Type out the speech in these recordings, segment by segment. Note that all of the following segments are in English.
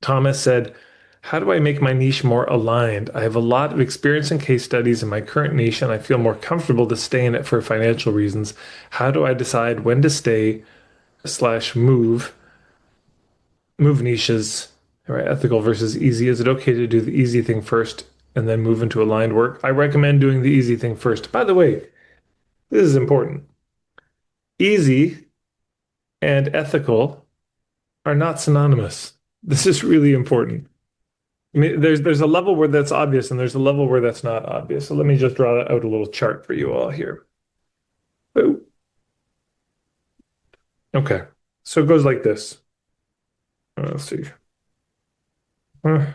Thomas said, how do I make my niche more aligned? I have a lot of experience and case studies in my current niche, and I feel more comfortable to stay in it for financial reasons. How do I decide when to stay slash move niches, right? Ethical versus easy. Is it okay to do the easy thing first and then move into aligned work? I recommend doing the easy thing first. By the way, this is important. Easy and ethical are not synonymous. This is really important. I mean, there's a level where that's obvious and there's a level where that's not obvious. So let me just draw out a little chart for you all here. Oh, okay. So it goes like this. Let's see. Uh,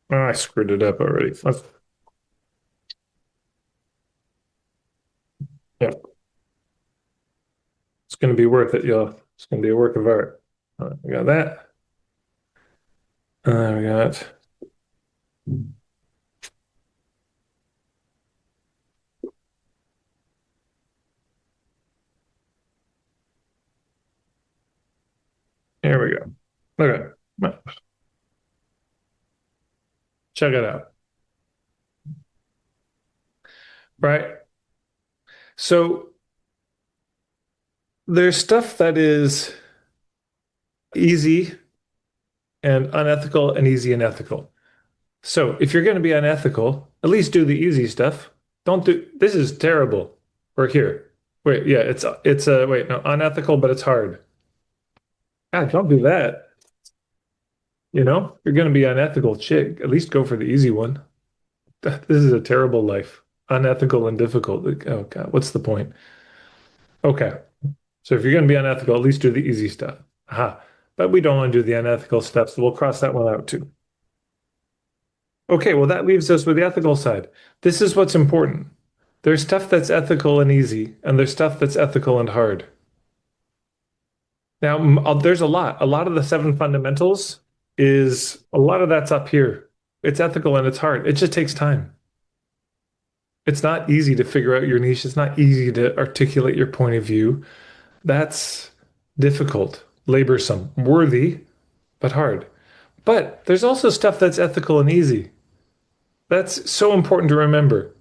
I screwed it up already. Yeah, it's going to be worth it, y'all. It's going to be a work of art. We got that. We got, here we go. Okay. Check it out. Right. So there's stuff that is easy and unethical and easy and ethical. So if you're going to be unethical, at least do the easy stuff. Don't do this is terrible. We're here. Wait, yeah, it's wait, no, unethical, but it's hard. God, don't do that. You know, you're going to be unethical, chick. At least go for the easy one. This is a terrible life. Unethical and difficult. Like, oh God, what's the point? Okay. So if you're going to be unethical, at least do the easy stuff. Aha. But we don't want to do the unethical stuff, so we'll cross that one out too. Okay, well, that leaves us with the ethical side. This is what's important. There's stuff that's ethical and easy, and there's stuff that's ethical and hard. Now, there's a lot. A lot of the seven fundamentals is a lot of that's up here. It's ethical and it's hard. It just takes time. It's not easy to figure out your niche. It's not easy to articulate your point of view. That's difficult, laborsome, worthy, but hard. But there's also stuff that's ethical and easy. That's so important to remember.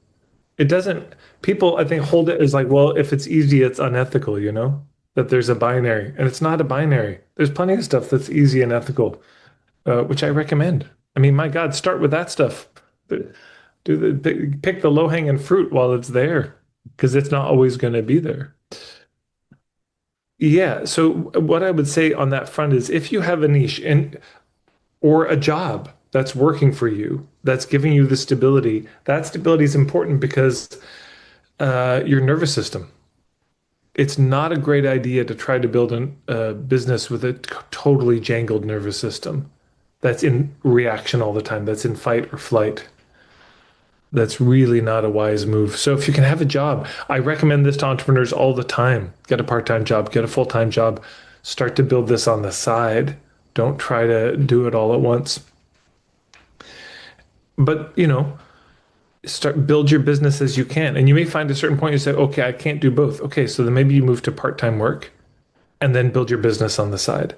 It doesn't, people, I think, hold it as like, well, if it's easy, it's unethical, you know, that there's a binary. And it's not a binary. There's plenty of stuff that's easy and ethical, which I recommend. I mean, my God, start with that stuff. Pick the low-hanging fruit while it's there, because it's not always going to be there. Yeah. So what I would say on that front is if you have a niche and or a job that's working for you, that's giving you the stability, that stability is important because your nervous system. It's not a great idea to try to build a business with a totally jangled nervous system that's in reaction all the time, that's in fight or flight. That's really not a wise move. So if you can have a job, I recommend this to entrepreneurs all the time. Get a part-time job, get a full-time job, start to build this on the side. Don't try to do it all at once. But, you know, start build your business as you can. And you may find a certain point you say, okay, I can't do both. Okay, so then maybe you move to part-time work and then build your business on the side.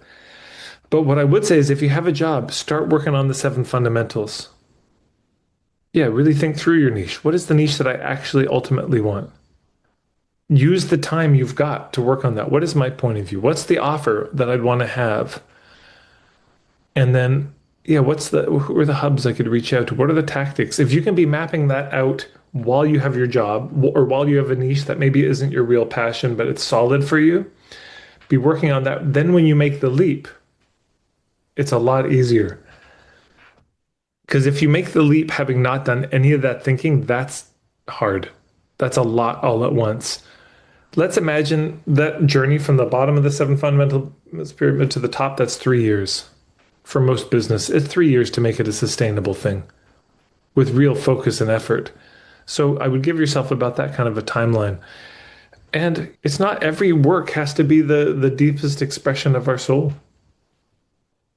But what I would say is if you have a job, start working on the seven fundamentals. Yeah, really think through your niche. What is the niche that I actually ultimately want? Use the time you've got to work on that. What is my point of view? What's the offer that I'd want to have? And then, yeah, who are the hubs I could reach out to? What are the tactics? If you can be mapping that out while you have your job or while you have a niche that maybe isn't your real passion, but it's solid for you, be working on that. Then when you make the leap, it's a lot easier. Because if you make the leap having not done any of that thinking, that's hard. That's a lot all at once. Let's imagine that journey from the bottom of the seven fundamental pyramid to the top. That's 3 years for most business. It's 3 years to make it a sustainable thing with real focus and effort. So I would give yourself about that kind of a timeline. And it's not every work has to be the deepest expression of our soul.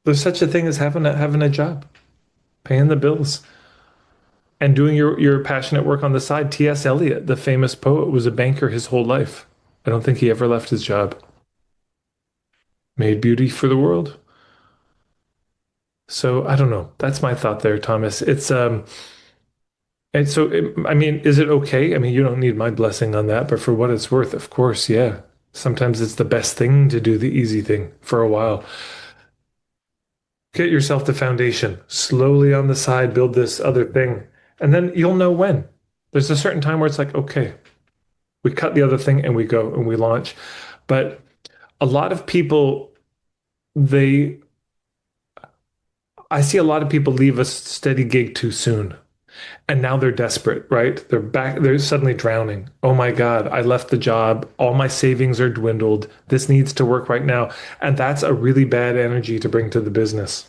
There's such a thing as having a job, paying the bills, and doing your passionate work on the side. T.S. Eliot, the famous poet, was a banker his whole life. I don't think he ever left his job. Made beauty for the world. So I don't know. That's my thought there, Thomas. And so I mean, is it okay? I mean, you don't need my blessing on that, but for what it's worth, of course, yeah. Sometimes it's the best thing to do the easy thing for a while. Get yourself the foundation. Slowly on the side, build this other thing. And then you'll know when. There's a certain time where it's like, okay, we cut the other thing and we go and we launch. But a lot of people, they, I see a lot of people leave a steady gig too soon. And now they're desperate, right? They're back, they're suddenly drowning. Oh my God, I left the job. All my savings are dwindled. This needs to work right now. And that's a really bad energy to bring to the business.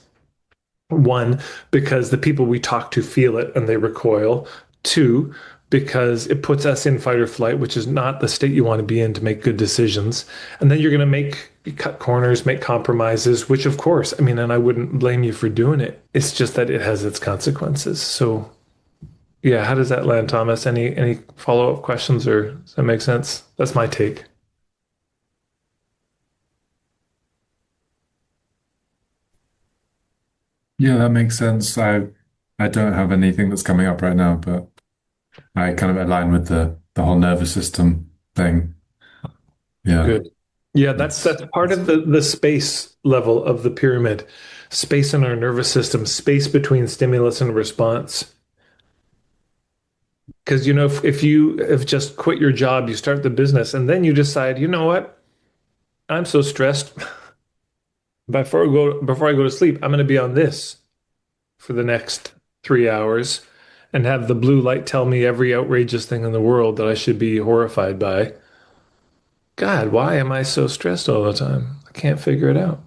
One, because the people we talk to feel it and they recoil. Two, because it puts us in fight or flight, which is not the state you want to be in to make good decisions. And then you're going to cut corners, make compromises, which of course, I mean, and I wouldn't blame you for doing it. It's just that it has its consequences. So yeah, how does that land, Thomas? Any follow-up questions or does that make sense? That's my take. Yeah, that makes sense. I don't have anything that's coming up right now, but I kind of align with the whole nervous system thing. Yeah, Good. Yeah, that's part it's of the space level of the pyramid. Space in our nervous system, space between stimulus and response. Because if you have just quit your job, you start the business, and then you decide, you know what? I'm so stressed. Before I go to sleep, I'm going to be on this for the next 3 hours and have the blue light tell me every outrageous thing in the world that I should be horrified by. God, why am I so stressed all the time? I can't figure it out.